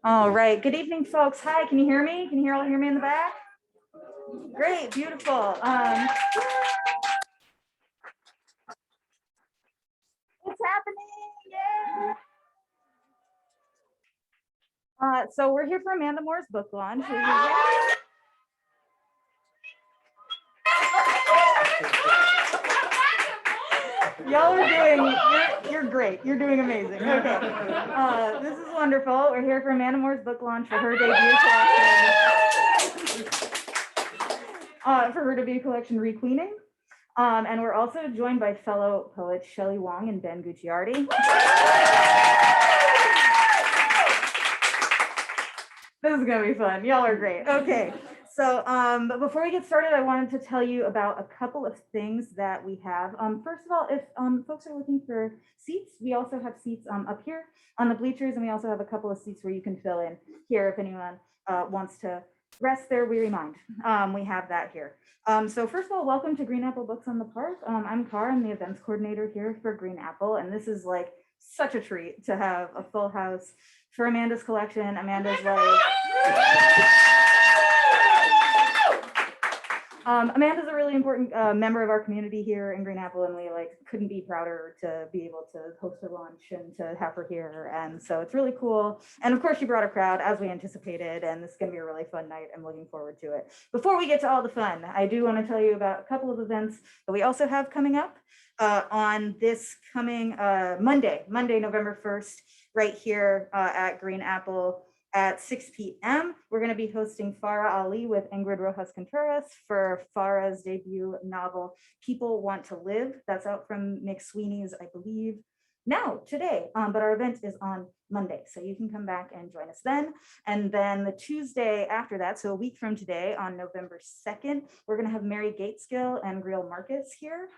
All right, good evening, folks. Hi, can you hear me? Can you all hear me in the back? Great, beautiful. What's happening? Yeah. So we're here for Amanda Moore's book launch. Y'all are doing, you're great. You're doing amazing. Okay. This is wonderful. We're here for Amanda Moore's book launch for her debut collection, Requeening. And we're also joined by fellow poets Shelley Wong and Ben Gucciarti. This is gonna be fun. Y'all are great. Okay. So, but before we get started, I wanted to tell you about a couple of things that we have. First of all, if folks are looking for seats, we also have seats up here on the bleachers, and we also have a couple of seats where you can fill in here if anyone wants to rest their weary mind. We have that here. So first of all, welcome to Green Apple Books on the Park. I'm Cara, I'm the events coordinator here for Green Apple, and this is like such a treat to have a full house for Amanda's collection. Amanda's like, Amanda's a really important member of our community here in Green Apple, and we like couldn't be prouder to be able to host her lunch and to have her here. And so it's really cool. And of course, she brought a crowd as we anticipated, and this is going to be a really fun night. I'm looking forward to it. Before we get to all the fun, I do want to tell you about a couple of events that we also have coming up on this coming Monday, November 1st, right here at Green Apple. At 6 p.m., we're going to be hosting Farah Ali with Ingrid Rojas Contreras for Farah's debut novel, People Want to Live. That's out from McSweeney's, I believe, now, today, but our event is on Monday, so you can come back and join us then. And then the Tuesday after that, so a week from today, on November 2nd, we're going to have Mary Gateskill and Greil Marcus here.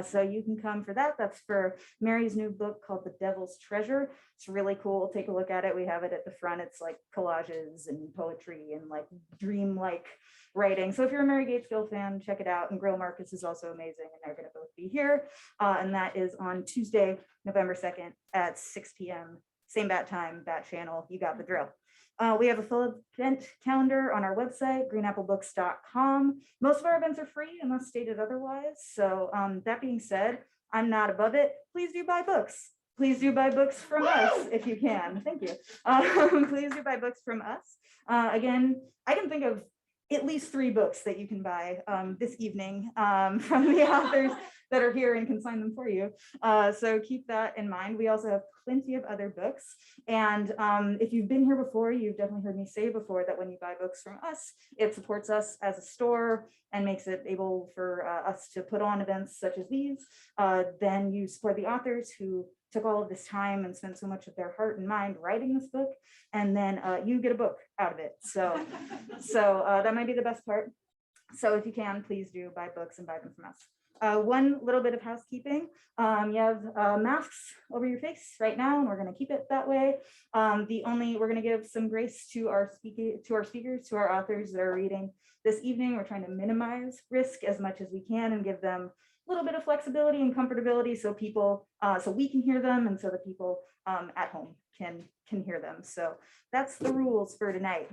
So you can come for that. That's for Mary's new book called The Devil's Treasure. It's really cool. Take a look at it. We have it at the front. It's like collages and poetry and like dream-like writing. So if you're a Mary Gateskill fan, check it out. And Greil Marcus is also amazing, and they're going to both be here. And that is on Tuesday, November 2nd at 6 p.m. Same bat time, bat channel. You got the drill. We have a full event calendar on our website, greenapplebooks.com. Most of our events are free unless stated otherwise. So that being said, I'm not above it. Please do buy books. Please do buy books from us if you can. Thank you. Please do buy books from us. Again, I can think of at least 3 books that you can buy this evening from the authors that are here and can sign them for you. So keep that in mind. We also have plenty of other books. And if you've been here before, you've definitely heard me say before that when you buy books from us, it supports us as a store and makes it able for us to put on events such as these. Then you support the authors who took all of this time and spent so much of their heart and mind writing this book, and then you get a book out of it. So that might be the best part. So if you can, please do buy books and buy them from us. One little bit of housekeeping. You have masks over your face right now, and we're going to keep it that way. We're going to give some grace to our speakers, to our authors that are reading this evening. We're trying to minimize risk as much as we can and give them a little bit of flexibility and comfortability so we can hear them, and so the people at home can hear them. So that's the rules for tonight.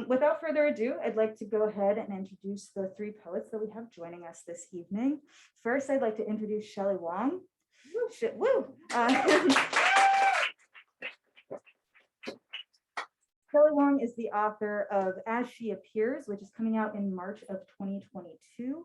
Without further ado, I'd like to go ahead and introduce the 3 poets that we have joining us this evening. First, I'd like to introduce Shelley Wong. Shelley Wong is the author of As She Appears, which is coming out in March of 2022,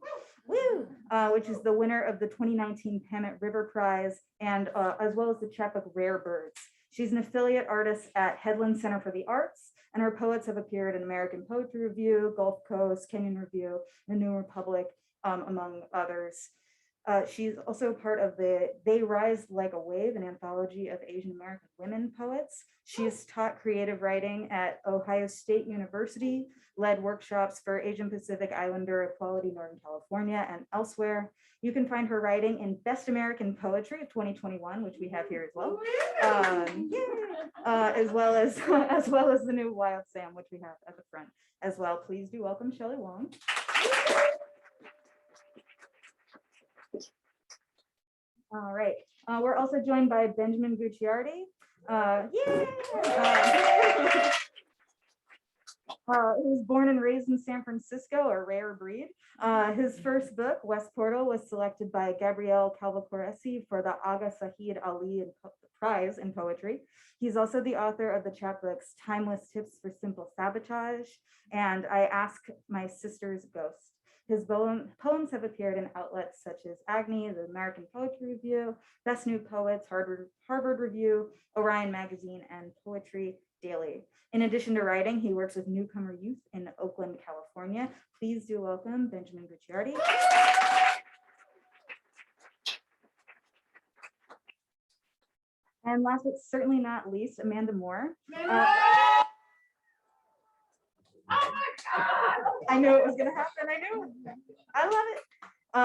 which is the winner of the 2019 Pamet River Prize, and as well as the chapbook Rare Birds. She's an affiliate artist at Headlands Center for the Arts, and her poets have appeared in American Poetry Review, Gulf Coast, Kenyon Review, The New Republic, among others. She's also part of the They Rise Like a Wave, an anthology of Asian American women poets. She's taught creative writing at Ohio State University, led workshops for Asian Pacific Islander Equality, Northern California, and elsewhere. You can find her writing in Best American Poetry of 2021, which we have here as well, as well as the new Wild Sam, which we have at the front as well. Please do welcome Shelley Wong. All right. We're also joined by Benjamin Gucciarti. Yay! He was born and raised in San Francisco, a rare breed. His first book, West Portal, was selected by Gabrielle Calvacoresi for the Aga Sahid Ali Prize in Poetry. He's also the author of the chapbooks Timeless Tips for Simple Sabotage and I Ask My Sister's Ghost. His poems have appeared in outlets such as Agni, the American Poetry Review, Best New Poets, Harvard Review, Orion Magazine, and Poetry Daily. In addition to writing, he works with newcomer youth in Oakland, California. Please do welcome Benjamin Gucciarti. And last but certainly not least, Amanda Moore. I knew it was going to happen. I knew. I love it.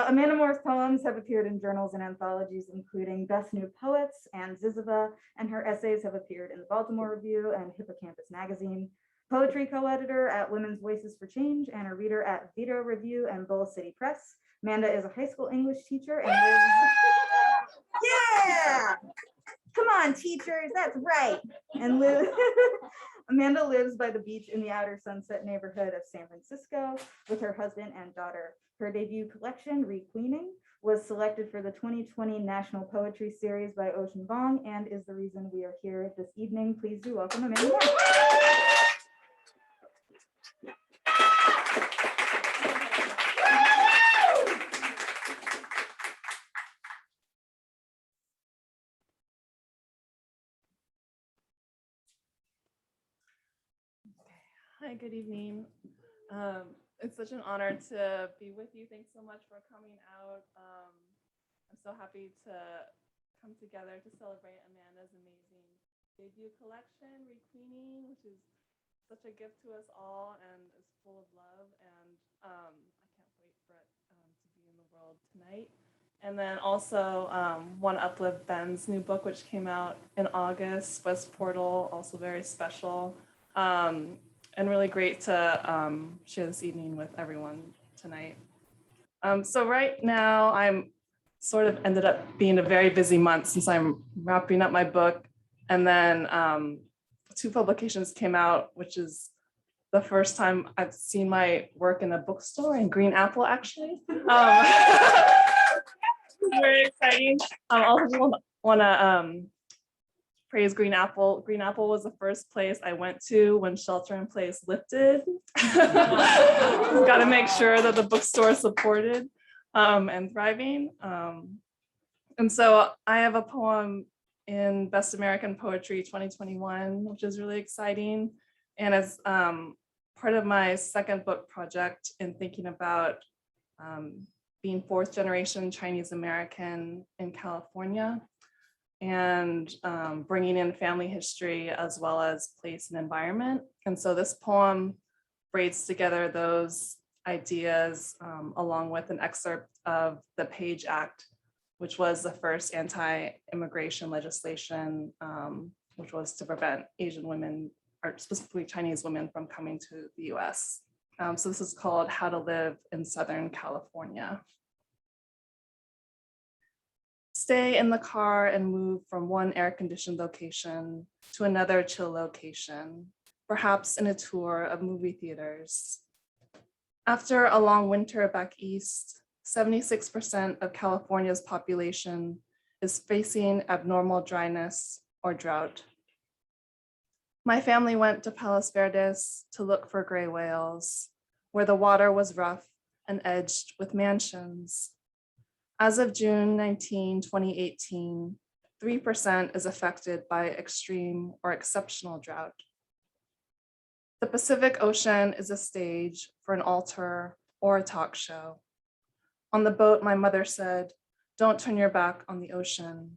Amanda Moore's poems have appeared in journals and anthologies, including Best New Poets and Ziziva, and her essays have appeared in the Baltimore Review and Hippocampus Magazine. Poetry co-editor at Women's Voices for Change and a reader at Vito Review and Bull City Press. Amanda is a high school English teacher and lives... Yeah! Come on, teachers, that's right. And Amanda lives by the beach in the outer Sunset neighborhood of San Francisco with her husband and daughter. Her debut collection, Requeening, was selected for the 2020 National Poetry Series by Ocean Vuong and is the reason we are here this evening. Please do welcome Amanda Moore. Hi, good evening. It's such an honor to be with you. Thanks so much for coming out. I'm so happy to come together to celebrate Amanda's amazing debut collection, Requeening, which is such a gift to us all and is full of love. And I can't wait for it to be in the world tonight. And then also want to uplift Ben's new book, which came out in August, West Portal, also very special. And really great to share this evening with everyone tonight. So right now, I'm sort of ended up being a very busy month since I'm wrapping up my book. And then 2 publications came out, which is the first time I've seen my work in a bookstore in Green Apple, actually. Very exciting. I also want to praise Green Apple. Green Apple was the first place I went to when shelter in place lifted. Got to make sure that the bookstore is supported and thriving. And so I have a poem in Best American Poetry 2021, which is really exciting. And as part of my second book project in thinking about being 4th generation Chinese American in California, and bringing in family history as well as place and environment. And so this poem braids together those ideas along with an excerpt of the Page Act, which was the first anti-immigration legislation, which was to prevent Asian women, or specifically Chinese women, from coming to the US. So this is called How to Live in Southern California. Stay in the car and move from one air-conditioned location to another chill location, perhaps in a tour of movie theaters. After a long winter back east, 76% of California's population is facing abnormal dryness or drought. My family went to Palos Verdes to look for gray whales, where the water was rough and edged with mansions. As of June 19, 2018, 3% is affected by extreme or exceptional drought. The Pacific Ocean is a stage for an altar or a talk show. On the boat, my mother said, "Don't turn your back on the ocean."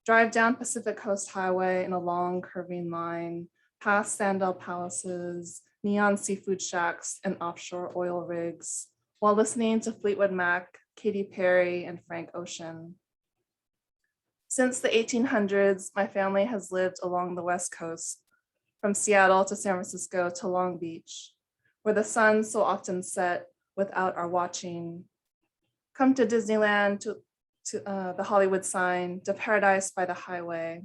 Drive down Pacific Coast Highway in a long curving line, past Sandal Palaces, neon seafood shacks, and offshore oil rigs, while listening to Fleetwood Mac, Katy Perry, and Frank Ocean. Since the 1800s, my family has lived along the West Coast, from Seattle to San Francisco to Long Beach, where the sun so often set without our watching. Come to Disneyland, to the Hollywood sign, to Paradise by the Highway.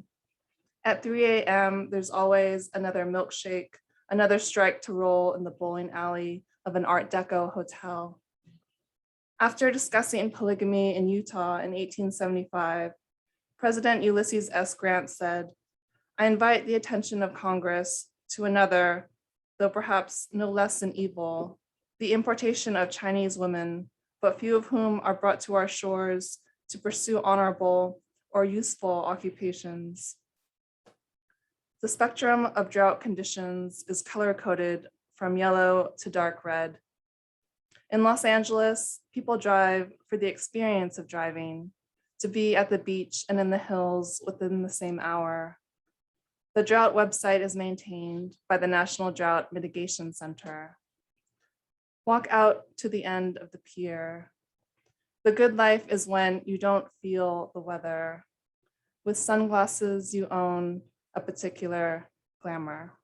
At 3 a.m., there's always another milkshake, another strike to roll in the bowling alley of an Art Deco hotel. After discussing polygamy in Utah in 1875, President Ulysses S. Grant said, "I invite the attention of Congress to another, though perhaps no less than evil, the importation of Chinese women, but few of whom are brought to our shores to pursue honorable or useful occupations." The spectrum of drought conditions is color-coded from yellow to dark red. In Los Angeles, people drive for the experience of driving, to be at the beach and in the hills within the same hour. The drought website is maintained by the National Drought Mitigation Center. Walk out to the end of the pier. The good life is when you don't feel the weather. With sunglasses, you own a particular glamour.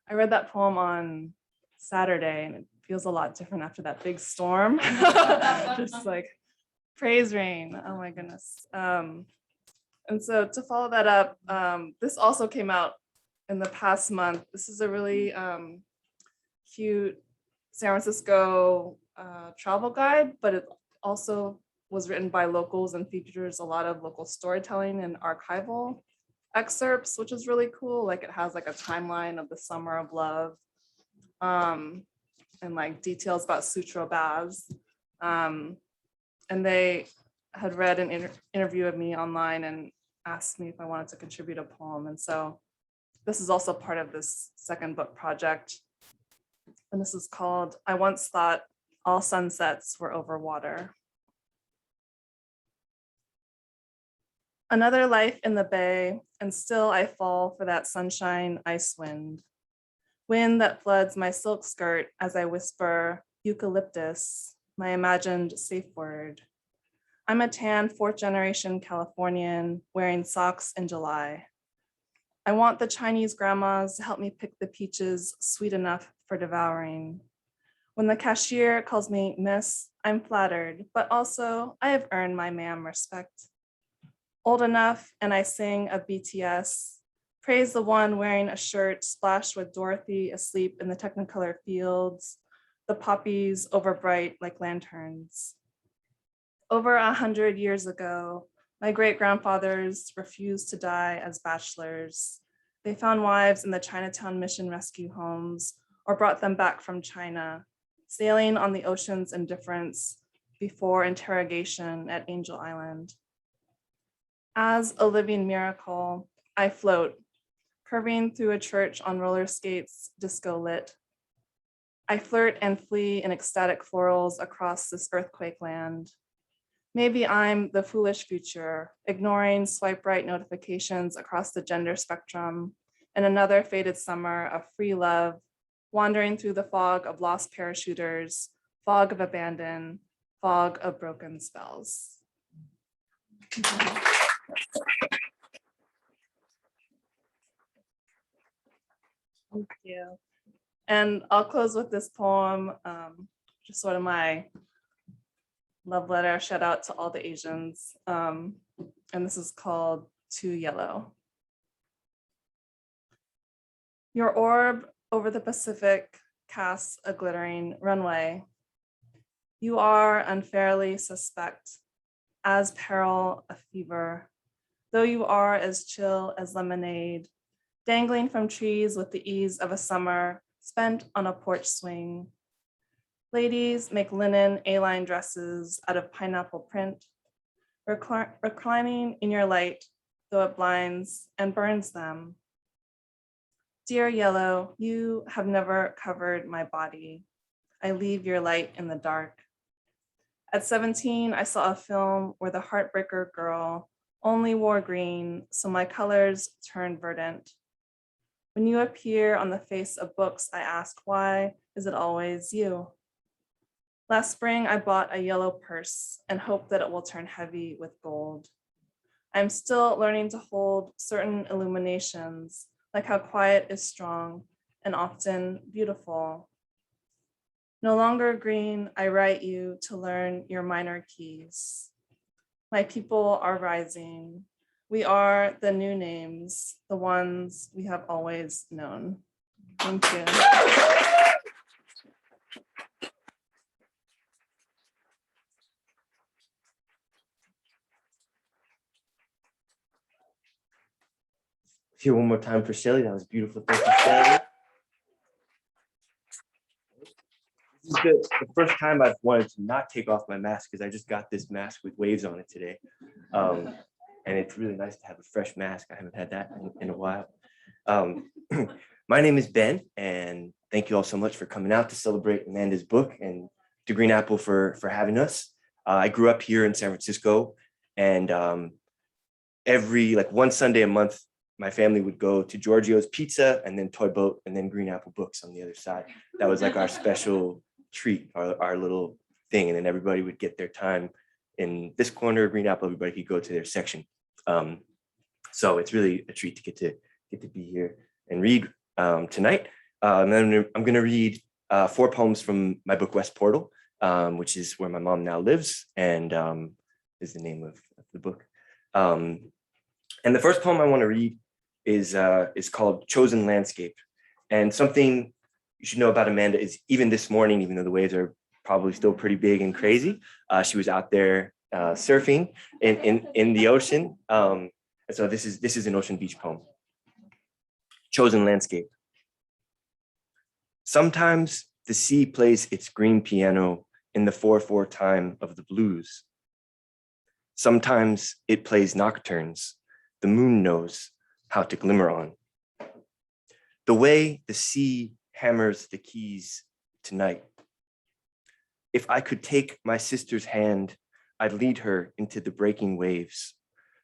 I read that poem on Saturday and it feels a lot different after that big storm. Just like praise rain, oh my goodness. And so to follow that up, this also came out in the past month. This is a really cute San Francisco travel guide, but it also was written by locals and features a lot of local storytelling and archival excerpts, which is really cool. Like it has like a timeline of the summer of love and like details about sutra baths. And they had read an interview of me online and asked me if I wanted to contribute a poem. And so this is also part of this second book project. And this is called "I Once Thought All Sunsets Were Over Water." Another life in the bay, and still I fall for that sunshine ice wind. Wind that floods my silk skirt as I whisper eucalyptus, my imagined safe word. I'm a tan fourth generation Californian wearing socks in July. I want the Chinese grandmas to help me pick the peaches sweet enough for devouring. When the cashier calls me miss, I'm flattered, but also I have earned my ma'am respect. Old enough and I sing of BTS, praise the one wearing a shirt splashed with Dorothy asleep in the Technicolor fields, the poppies overbright like lanterns. Over 100 years ago, my great-grandfathers refused to die as bachelors. They found wives in the Chinatown Mission rescue homes or brought them back from China, sailing on the ocean's indifference before interrogation at Angel Island. As a living miracle, I float, curving through a church on roller skates, disco lit. I flirt and flee in ecstatic florals across this earthquake land. Maybe I'm the foolish future, ignoring swipe right notifications across the gender spectrum, and another faded summer of free love, wandering through the fog of lost parachuters, fog of abandon, fog of broken spells. Thank you. And I'll close with this poem, just sort of my love letter, shout out to all the Asians. And this is called Too Yellow. Your orb over the Pacific casts a glittering runway. You are unfairly suspect, as peril a fever, though you are as chill as lemonade, dangling from trees with the ease of a summer spent on a porch swing. Ladies make linen A-line dresses out of pineapple print, reclining in your light, though it blinds and burns them. Dear yellow, you have never covered my body. I leave your light in the dark. At 17, I saw a film where the heartbreaker girl only wore green, so my colors turned verdant. When you appear on the face of books, I ask, why is it always you? Last spring, I bought a yellow purse and hope that it will turn heavy with gold. I'm still learning to hold certain illuminations, like how quiet is strong and often beautiful. No longer green, I write you to learn your minor keys. My people are rising. We are the new names, the ones we have always known. Thank you. Here one more time for Shelley. That was beautiful. Thank you, Shelley. This is the first time I've wanted to not take off my mask because I just got this mask with waves on it today. And it's really nice to have a fresh mask. I haven't had that in a while. My name is Ben, and thank you all so much for coming out to celebrate Amanda's book and to Green Apple for having us. I grew up here in San Francisco, and every one Sunday a month, my family would go to Giorgio's Pizza and then Toy Boat and then Green Apple Books on the other side. That was like our special treat, our little thing. And then everybody would get their time in this corner of Green Apple. Everybody could go to their section. So it's really a treat to get to be here and read tonight. And then I'm going to read 4 poems from my book West Portal, which is where my mom now lives, and is the name of the book. And the first poem I want to read is called Chosen Landscape. And something you should know about Amanda is even this morning, even though the waves are probably still pretty big and crazy, she was out there surfing in the ocean. And so this is an Ocean Beach poem. Chosen Landscape. Sometimes the sea plays its green piano in the 4/4 time of the blues. Sometimes it plays nocturnes the moon knows how to glimmer on. The way the sea hammers the keys tonight. If I could take my sister's hand, I'd lead her into the breaking waves,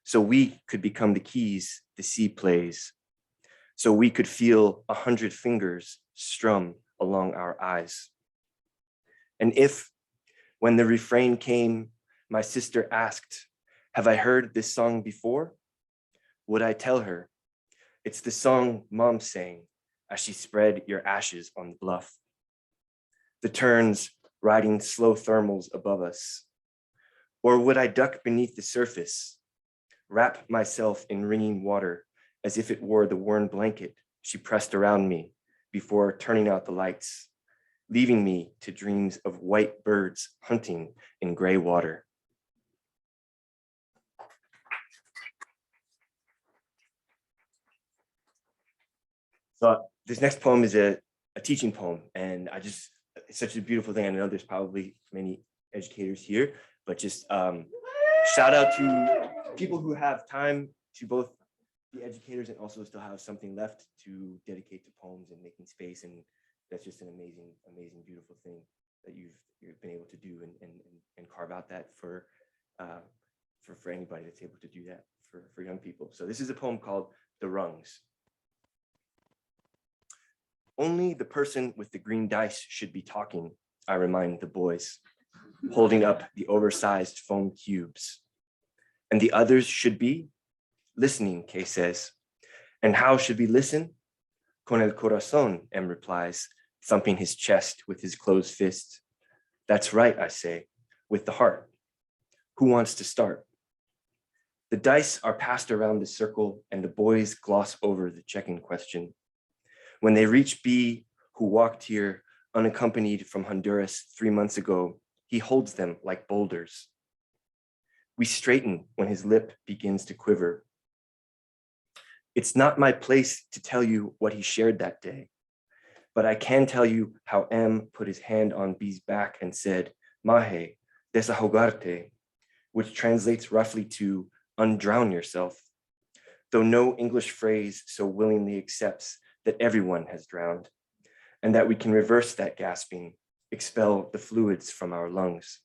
so we could become the keys the sea plays, so we could feel 100 fingers strum along our eyes. And if, when the refrain came, my sister asked, "Have I heard this song before?" would I tell her, "It's the song Mom sang as she spread your ashes on the bluff." The turns riding slow thermals above us. Or would I duck beneath the surface, wrap myself in ringing water as if it were the worn blanket she pressed around me before turning out the lights, leaving me to dreams of white birds hunting in gray water. So this next poem is a teaching poem, and it's such a beautiful thing. I know there's probably many educators here, but just shout out to people who have time to both be educators and also still have something left to dedicate to poems and making space. And that's just an amazing, amazing, beautiful thing that you've been able to do and carve out that for anybody that's able to do that for young people. So this is a poem called The Rungs. Only the person with the green dice should be talking, I remind the boys, holding up the oversized foam cubes. And the others should be listening, Kay says. And how should we listen? Con el corazón, M replies, thumping his chest with his closed fist. That's right, I say, with the heart. Who wants to start? The dice are passed around the circle and the boys gloss over the check-in question. When they reach B, who walked here unaccompanied from Honduras 3 months ago, he holds them like boulders. We straighten when his lip begins to quiver. It's not my place to tell you what he shared that day, but I can tell you how M put his hand on B's back and said, "Maje, desahogarte," which translates roughly to undrown yourself, though no English phrase so willingly accepts that everyone has drowned, and that we can reverse that gasping, expel the fluids from our lungs.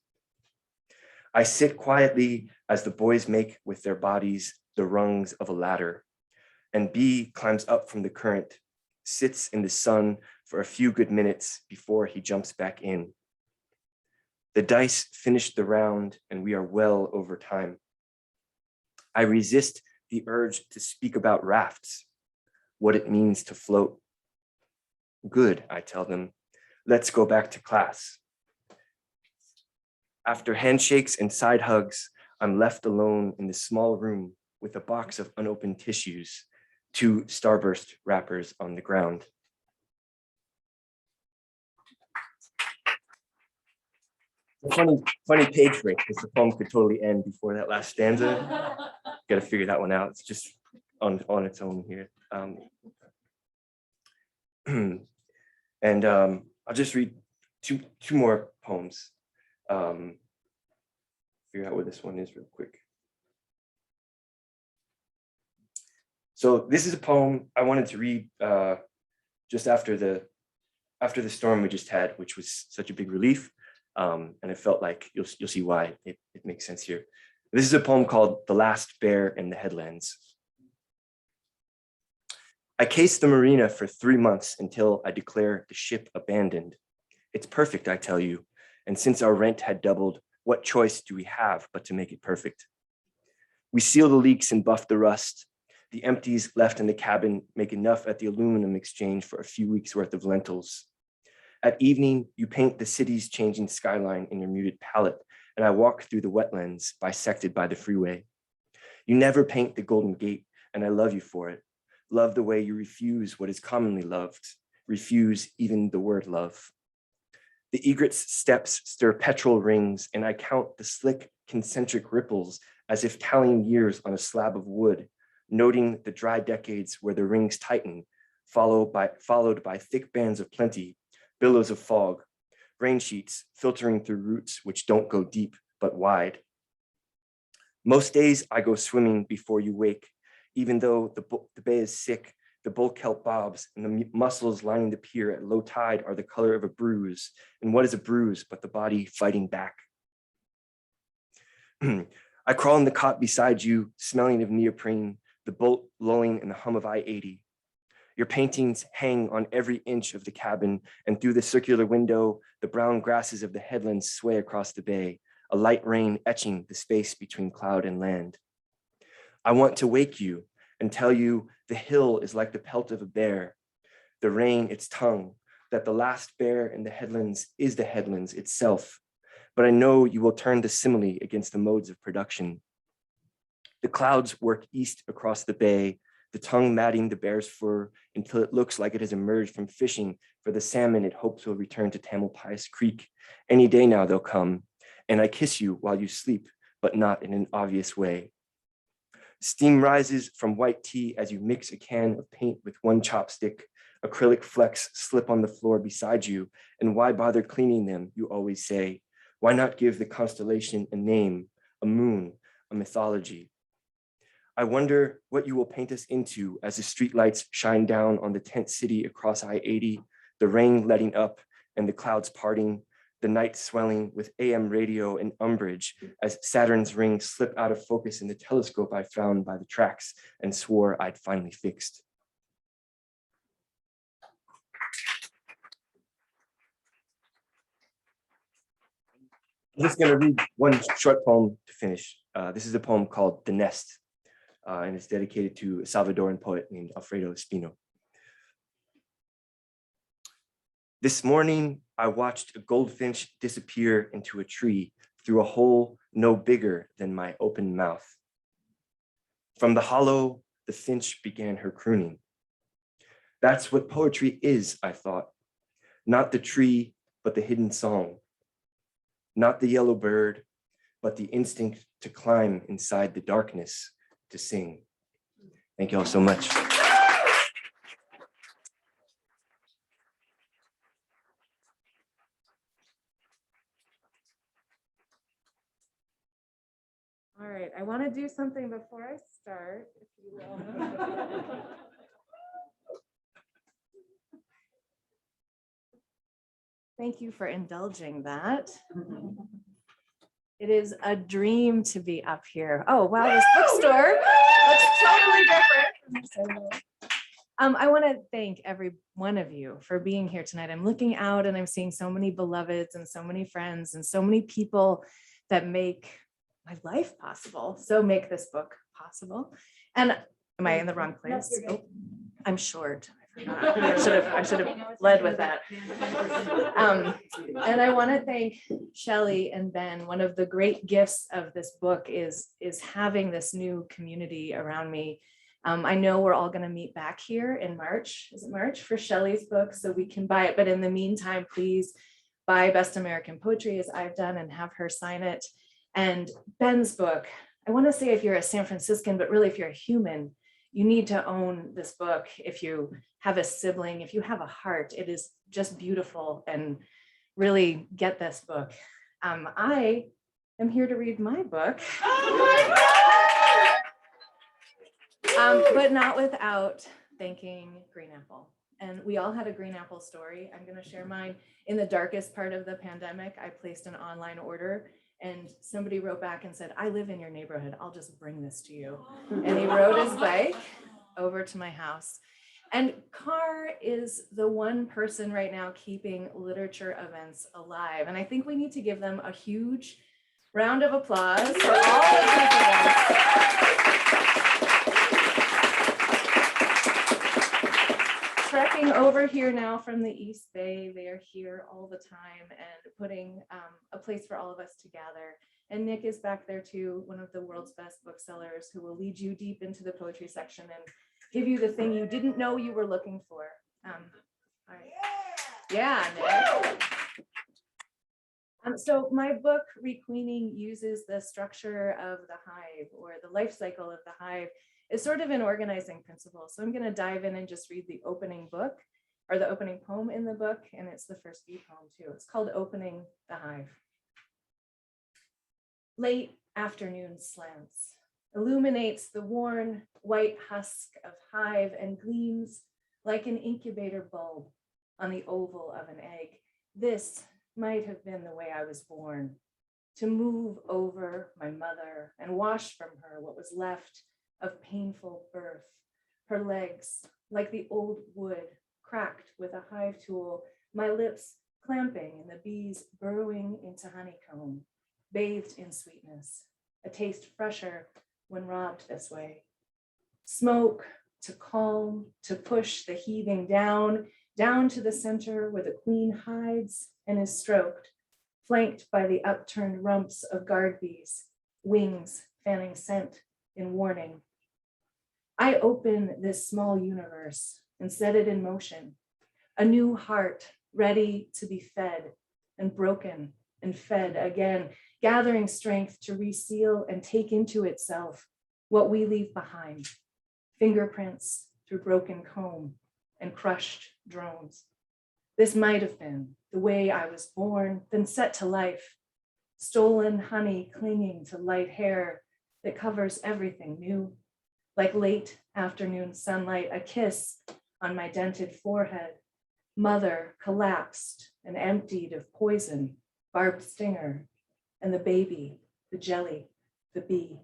I sit quietly as the boys make with their bodies the rungs of a ladder, and B climbs up from the current, sits in the sun for a few good minutes before he jumps back in. The dice finish the round, and we are well over time. I resist the urge to speak about rafts, what it means to float. Good, I tell them. Let's go back to class. After handshakes and side hugs, I'm left alone in the small room with a box of unopened tissues, 2 Starburst wrappers on the ground. A funny page break because the poem could totally end before that last stanza. Got to figure that one out. It's just on its own here. And I'll just read two more poems. Figure out where this one is real quick. So this is a poem I wanted to read just after the storm we just had, which was such a big relief. And I felt like you'll see why it makes sense here. This is a poem called The Last Bear in the Headlands. I cased the marina for 3 months until I declare the ship abandoned. It's perfect, I tell you. And since our rent had doubled, what choice do we have but to make it perfect? We seal the leaks and buff the rust. The empties left in the cabin make enough at the aluminum exchange for a few weeks worth of lentils. At evening, you paint the city's changing skyline in your muted palette, and I walk through the wetlands bisected by the freeway. You never paint the Golden Gate, and I love you for it. Love the way you refuse what is commonly loved, refuse even the word love. The egret's steps stir petrol rings, and I count the slick concentric ripples as if tallying years on a slab of wood, noting the dry decades where the rings tighten, followed by thick bands of plenty, billows of fog, rain sheets filtering through roots which don't go deep but wide. Most days I go swimming before you wake, even though the bay is sick, the bull kelp bobs and the mussels lining the pier at low tide are the color of a bruise. And what is a bruise but the body fighting back? I crawl in the cot beside you, smelling of neoprene, the bolt lulling in the hum of I-80. Your paintings hang on every inch of the cabin, and through the circular window, the brown grasses of the headlands sway across the bay, a light rain etching the space between cloud and land. I want to wake you and tell you the hill is like the pelt of a bear, the rain its tongue, that the last bear in the headlands is the headlands itself. But I know you will turn the simile against the modes of production. The clouds work east across the bay, the tongue matting the bear's fur until it looks like it has emerged from fishing for the salmon it hopes will return to Tamalpais Creek. Any day now they'll come, and I kiss you while you sleep, but not in an obvious way. Steam rises from white tea as you mix a can of paint with one chopstick. Acrylic flecks slip on the floor beside you, and why bother cleaning them, you always say. Why not give the constellation a name, a moon, a mythology? I wonder what you will paint us into as the streetlights shine down on the tent city across I-80, the rain letting up and the clouds parting, the night swelling with AM radio and umbrage as Saturn's rings slip out of focus in the telescope I found by the tracks and swore I'd finally fixed. I'm just gonna read one short poem to finish. This is a poem called The Nest, and it's dedicated to a Salvadoran poet named Alfredo Espino. This morning, I watched a goldfinch disappear into a tree through a hole no bigger than my open mouth. From the hollow, the finch began her crooning. That's what poetry is, I thought. Not the tree, but the hidden song. Not the yellow bird, but the instinct to climb inside the darkness to sing. Thank you all so much. All right, I want to do something before I start, if you will. Thank you for indulging that. It is a dream to be up here. Oh, wow, this bookstore looks totally different. I want to thank every one of you for being here tonight. I'm looking out and I'm seeing so many beloveds and so many friends and so many people that make my life possible. So make this book possible. And am I in the wrong place? Oh, I'm short. I I should have led with that. And I want to thank Shelley and Ben. One of the great gifts of this book is having this new community around me. I know we're all going to meet back here in March. Is it March for Shelley's book? So we can buy it. But in the meantime, please buy Best American Poetry as I've done and have her sign it. And Ben's book, I want to say if you're a San Franciscan, but really if you're a human, you need to own this book. If you have a sibling, if you have a heart, it is just beautiful, and really get this book. I am here to read my book. But not without thanking Green Apple. And we all had a Green Apple story. I'm going to share mine. In the darkest part of the pandemic, I placed an online order and somebody wrote back and said, I live in your neighborhood. I'll just bring this to you. And he rode his bike over to my house. And Carr is the one person right now keeping literature events alive. And I think we need to give them a huge round of applause for all of these events. Trekking over here now from the East Bay, they are here all the time and putting a place for all of us to gather. And Nick is back there too, one of the world's best booksellers, who will lead you deep into the poetry section and give you the thing you didn't know you were looking for. All right. Yeah, Nick. So my book, Requeening, uses the structure of the hive, or the life cycle of the hive. It's sort of an organizing principle. So I'm going to dive in and just read the opening book, or the opening poem in the book. And it's the first bee poem too. It's called Opening the Hive. Late afternoon slants illuminates the worn white husk of hive and gleams like an incubator bulb on the oval of an egg. This might have been the way I was born, to move over my mother and wash from her what was left of painful birth. Her legs, like the old wood, cracked with a hive tool, my lips clamping and the bees burrowing into honeycomb, bathed in sweetness, a taste fresher when robbed this way. Smoke to calm, to push the heaving down to the center where the queen hides and is stroked, flanked by the upturned rumps of guard bees, wings fanning scent in warning. I open this small universe and set it in motion, a new heart ready to be fed and broken and fed again, gathering strength to reseal and take into itself what we leave behind, fingerprints through broken comb and crushed drones. This might have been the way I was born, then set to life, stolen honey clinging to light hair that covers everything new, like late afternoon sunlight, a kiss on my dented forehead, mother collapsed and emptied of poison, barbed stinger, and the baby, the jelly, the bee.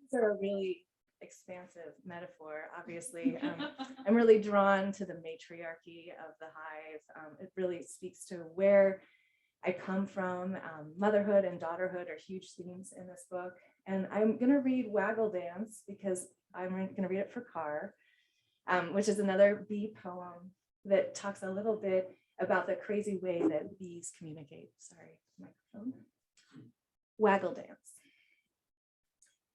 These are a really expansive metaphor, obviously. I'm really drawn to the matriarchy of the hive. It really speaks to where I come from. Motherhood and daughterhood are huge themes in this book. And I'm going to read Waggle Dance because I'm going to read it for Carr, which is another bee poem that talks a little bit about the crazy way that bees communicate. Sorry, microphone. Waggle Dance.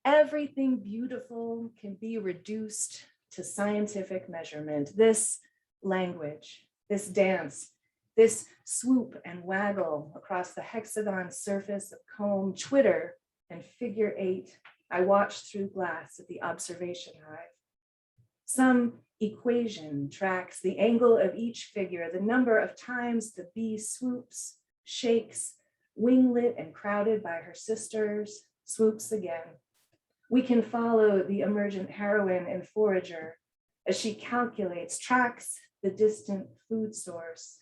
Everything beautiful can be reduced to scientific measurement. This language, this dance, this swoop and waggle across the hexagon surface of comb, twitter, and figure 8, I watched through glass at the observation hive. Some equation tracks the angle of each figure, the number of times the bee swoops, shakes, winglit and crowded by her sisters, swoops again. We can follow the emergent heroine and forager as she calculates, tracks the distant food source.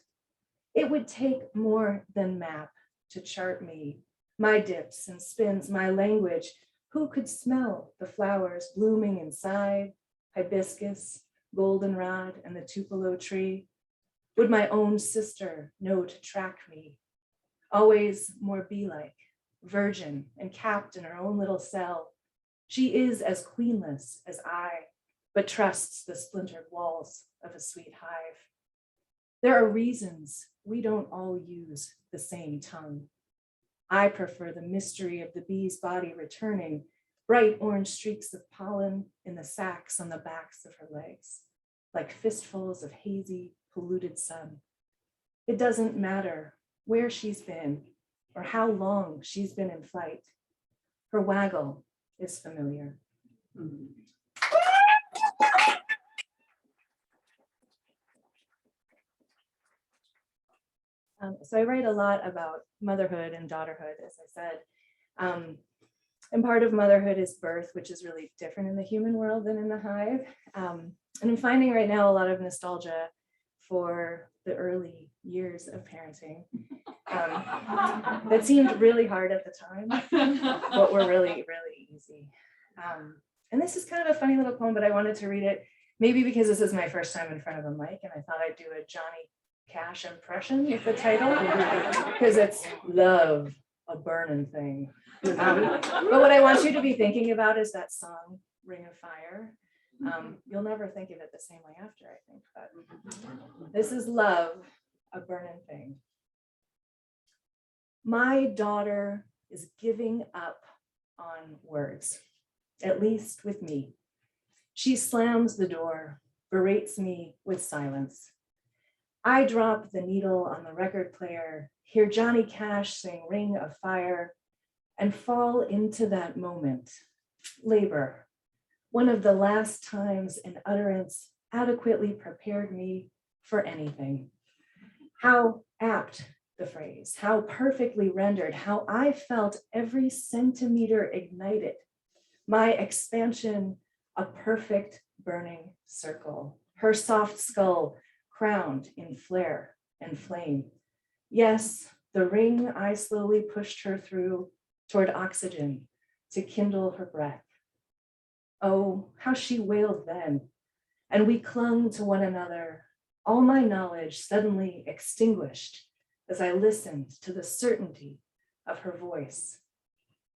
It would take more than map to chart me, my dips and spins, my language. Who could smell the flowers blooming inside, hibiscus, goldenrod, and the tupelo tree? Would my own sister know to track me? Always more bee-like, virgin and capped in her own little cell. She is as queenless as I, but trusts the splintered walls of a sweet hive. There are reasons we don't all use the same tongue. I prefer the mystery of the bee's body returning, bright orange streaks of pollen in the sacs on the backs of her legs, like fistfuls of hazy, polluted sun. It doesn't matter where she's been or how long she's been in flight. Her waggle is familiar. So I write a lot about motherhood and daughterhood, as I said. And part of motherhood is birth, which is really different in the human world than in the hive. And I'm finding right now a lot of nostalgia for the early years of parenting that seemed really hard at the time, but were really, really easy. And this is kind of a funny little poem, but I wanted to read it maybe because this is my first time in front of a mic, and I thought I'd do a Johnny Cash impression with the title, because it's Love, a Burning Thing. But what I want you to be thinking about is that song, Ring of Fire. You'll never think of it the same way after, I think, but this is Love, a Burning Thing. My daughter is giving up on words, at least with me. She slams the door, berates me with silence. I drop the needle on the record player, hear Johnny Cash sing Ring of Fire, and fall into that moment. Labor, one of the last times an utterance adequately prepared me for anything. How apt the phrase, how perfectly rendered, how I felt every centimeter ignited. My expansion, a perfect burning circle. Her soft skull crowned in flare and flame. Yes, the ring I slowly pushed her through toward oxygen to kindle her breath. Oh, how she wailed then. And we clung to one another, all my knowledge suddenly extinguished as I listened to the certainty of her voice,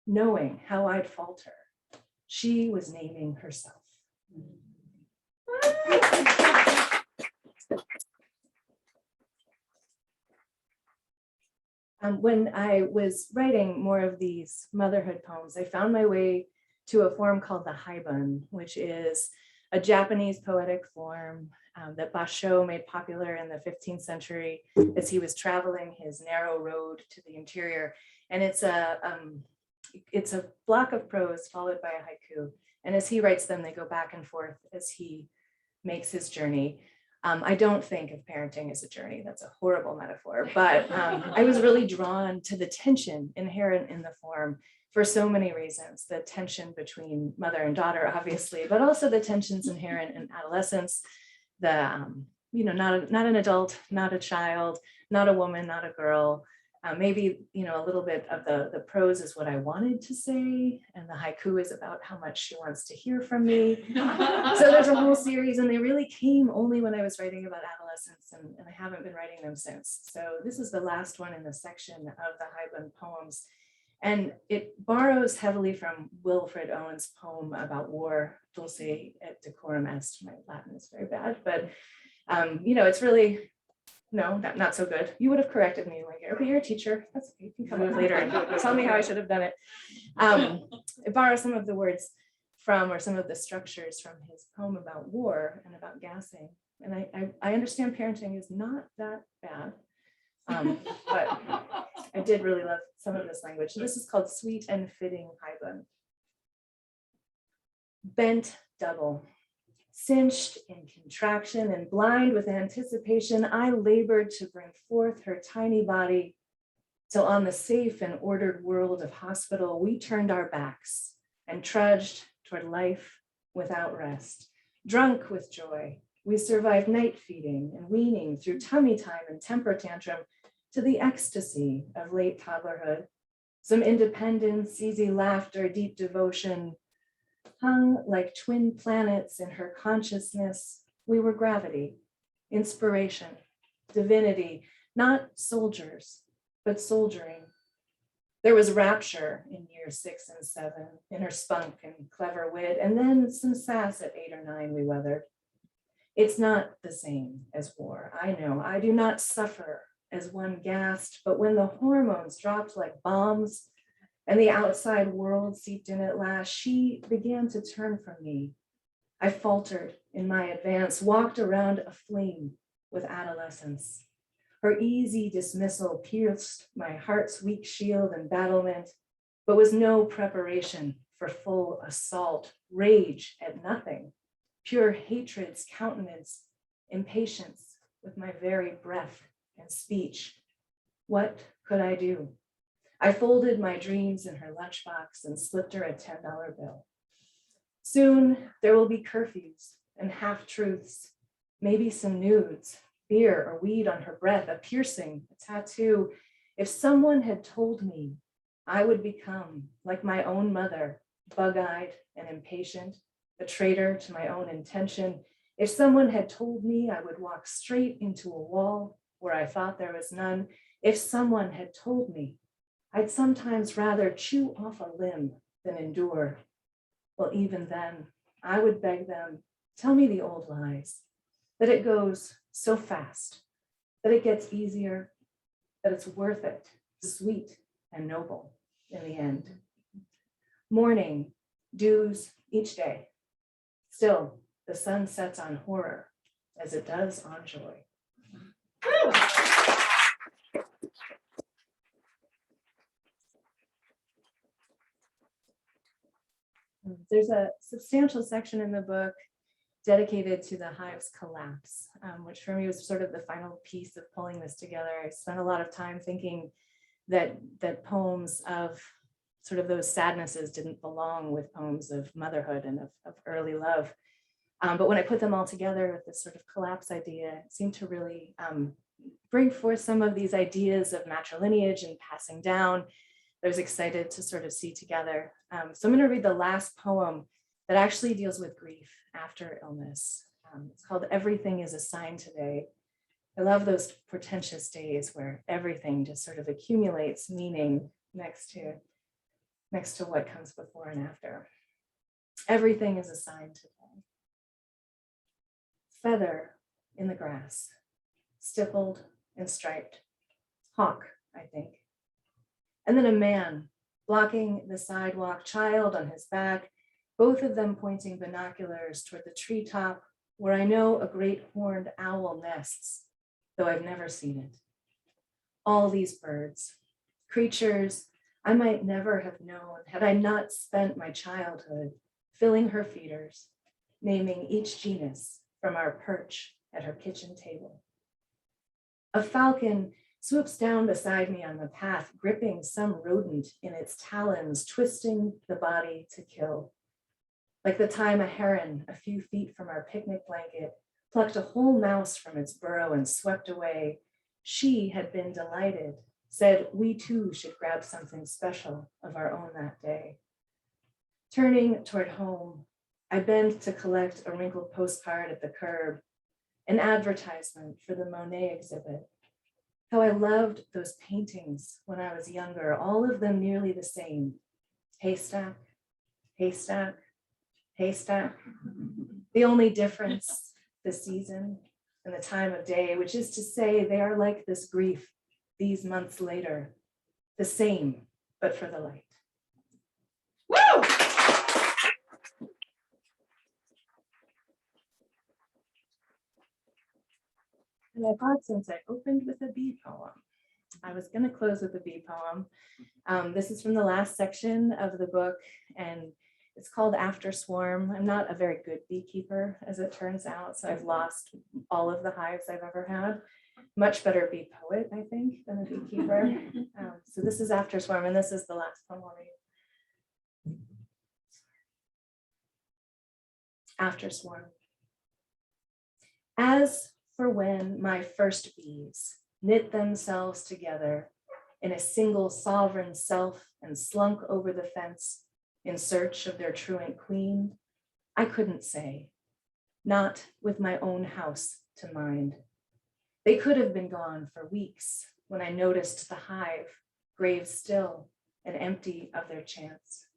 knowing how I'd falter. She was naming herself. When I was writing more of these motherhood poems, I found my way to a form called the Haibun, which is a Japanese poetic form that Basho made popular in the 15th century as he was traveling his narrow road to the interior. And it's a block of prose followed by a haiku. And as he writes them, they go back and forth as he makes his journey. I don't think of parenting as a journey. That's a horrible metaphor, but I was really drawn to the tension inherent in the form for so many reasons. The tension between mother and daughter, obviously, but also the tensions inherent in adolescence, the, not an adult, not a child, not a woman, not a girl. Maybe, a little bit of the prose is what I wanted to say, and the haiku is about how much she wants to hear from me. So there's a whole series, and they really came only when I was writing about adolescence, and I haven't been writing them since. So this is the last one in the section of the Highland poems, and it borrows heavily from Wilfred Owen's poem about war, Dulce et decorum est. My Latin is very bad, but it's really, no, not so good. You would have corrected me like, okay, you're a teacher. That's okay. You can come up later and tell me how I should have done it. It borrows some of the words from, or some of the structures from his poem about war and about gassing. And I understand parenting is not that bad, but I did really love some of this language. So this is called Sweet and Fitting Haibun. Bent double. Cinched in contraction and blind with anticipation, I labored to bring forth her tiny body, till on the safe and ordered world of hospital, we turned our backs and trudged toward life without rest. Drunk with joy, we survived night feeding and weaning through tummy time and temper tantrum to the ecstasy of late toddlerhood. Some independence, easy laughter, deep devotion, hung like twin planets in her consciousness. We were gravity, inspiration, divinity, not soldiers, but soldiering. There was rapture in year 6 and 7, in her spunk and clever wit, and then some sass at 8 or 9 we weathered. It's not the same as war, I know. I do not suffer as one gasped, but when the hormones dropped like bombs and the outside world seeped in at last, she began to turn from me. I faltered in my advance, walked around aflame with adolescence. Her easy dismissal pierced my heart's weak shield and battlement, but was no preparation for full assault, rage at nothing, pure hatred's countenance, impatience with my very breath and speech. What could I do? I folded my dreams in her lunchbox and slipped her a $10 bill. Soon there will be curfews and half-truths, maybe some nudes, beer or weed on her breath, a piercing, a tattoo. If someone had told me I would become like my own mother, bug-eyed and impatient, a traitor to my own intention, if someone had told me I would walk straight into a wall where I thought there was none, if someone had told me I'd sometimes rather chew off a limb than endure, well, even then, I would beg them, tell me the old lies, that it goes so fast, that it gets easier, that it's worth it, sweet and noble in the end. Morning, dews each day. Still, the sun sets on horror as it does on joy. There's a substantial section in the book dedicated to the Hive's collapse, which for me was sort of the final piece of pulling this together. I spent a lot of time thinking that poems of sort of those sadnesses didn't belong with poems of motherhood and of early love. But when I put them all together with this sort of collapse idea, it seemed to really bring forth some of these ideas of matrilineage and passing down that I was excited to sort of see together. So I'm going to read the last poem that actually deals with grief after illness. It's called Everything is a Sign Today. I love those portentous days where everything just sort of accumulates meaning next to what comes before and after. Everything is a sign today. Feather in the grass, stippled and striped. Hawk, I think. And then a man blocking the sidewalk, child on his back, both of them pointing binoculars toward the treetop where I know a great horned owl nests, though I've never seen it. All these birds, creatures I might never have known had I not spent my childhood filling her feeders, naming each genus from our perch at her kitchen table. A falcon swoops down beside me on the path, gripping some rodent in its talons, twisting the body to kill. Like the time a heron a few feet from our picnic blanket plucked a whole mouse from its burrow and swept away, she had been delighted, said we too should grab something special of our own that day. Turning toward home, I bend to collect a wrinkled postcard at the curb, an advertisement for the Monet exhibit. How I loved those paintings when I was younger, all of them nearly the same. Haystack, haystack, haystack. The only difference, the season and the time of day, which is to say they are like this grief these months later, the same, but for the light. Woo! And I thought since I opened with a bee poem, I was going to close with a bee poem. This is from the last section of the book, and it's called After Swarm. I'm not a very good beekeeper, as it turns out, so I've lost all of the hives I've ever had. Much better bee poet, I think, than a beekeeper. So this is After Swarm, and this is the last poem I'll read. After Swarm. As for when my first bees knit themselves together in a single sovereign self and slunk over the fence in search of their truant queen, I couldn't say, not with my own house to mind. They could have been gone for weeks when I noticed the hive, grave still, and empty of their chance.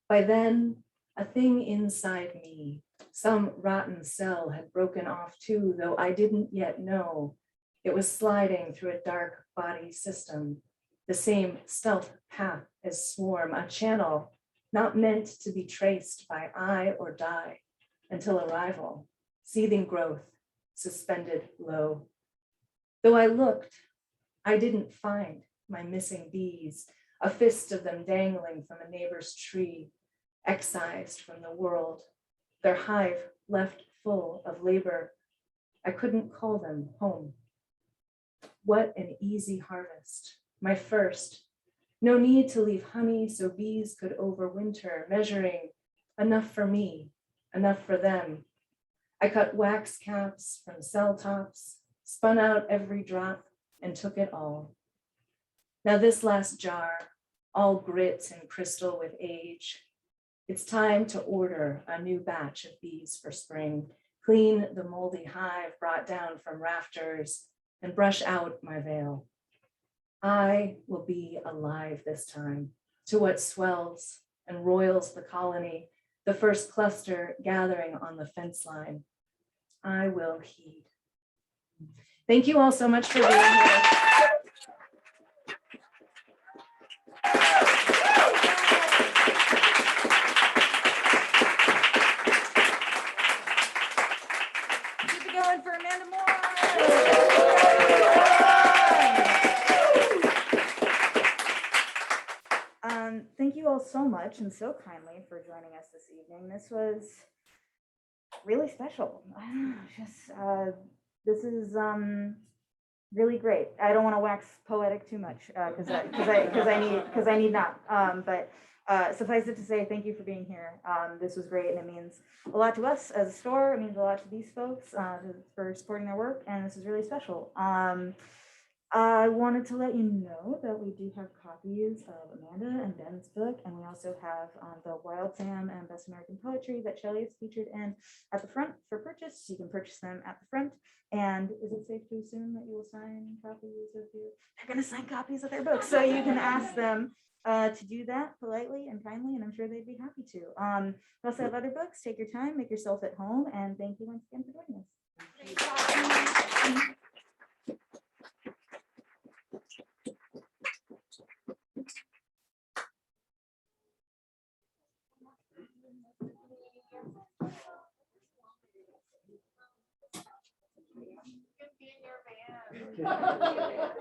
By then, a thing inside me, some rotten cell had broken off too, though I didn't yet know. It was sliding through a dark body system, the same stealth path as swarm, a channel not meant to be traced by eye or die until arrival, seething growth, suspended low. Though I looked, I didn't find my missing bees, a fist of them dangling from a neighbor's tree, excised from the world, their hive left full of labor. I couldn't call them home. What an easy harvest, my first. No need to leave honey so bees could overwinter, measuring enough for me, enough for them. I cut wax caps from cell tops, spun out every drop, and took it all. Now this last jar, all grit and crystal with age, it's time to order a new batch of bees for spring, clean the moldy hive brought down from rafters, and brush out my veil. I will be alive this time to what swells and roils the colony, the first cluster gathering on the fence line. I will heed. Thank you all so much for being here. Keep it going for Amanda Moore. Thank you all so much and so kindly for joining us this evening. This was really special. This is really great. I don't want to wax poetic too much because I need not. But suffice it to say, thank you for being here. This was great, and it means a lot to us as a store. It means a lot to these folks for supporting their work, and this is really special. I wanted to let you know that we do have copies of Amanda and Ben's book, and we also have the Wild Sam and Best American Poetry that Shelley is featured in at the front for purchase. You can purchase them at the front. And is it safe to assume that you will sign copies of your? They're going to sign copies of their books, so you can ask them to do that politely and kindly, and I'm sure they'd be happy to. We also have other books. Take your time, make yourself at home, and thank you once again for joining us. Be in your van.